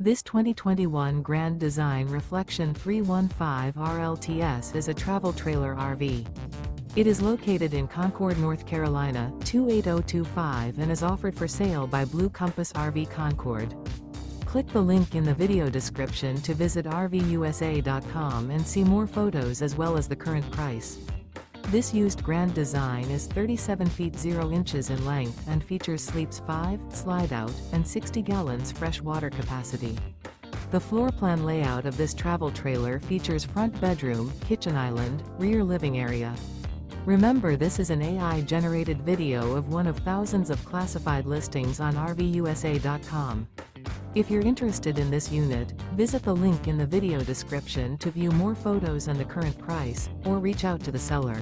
This 2021 Grand Design Reflection 315 RLTS is a travel trailer RV. It is located in Concord, North Carolina, 28025 and is offered for sale by Blue Compass RV Concord. Click the link in the video description to visit RVUSA.com and see more photos as well as the current price. This used Grand Design is 37 feet 0 inches in length and features sleeps 5, Slideout, and 60 gallons fresh water capacity. The floor plan layout of this travel trailer features front bedroom, kitchen island, rear living area. Remember, this is an AI-generated video of one of thousands of classified listings on RVUSA.com. If you're interested in this unit, visit the link in the video description to view more photos and the current price, or reach out to the seller.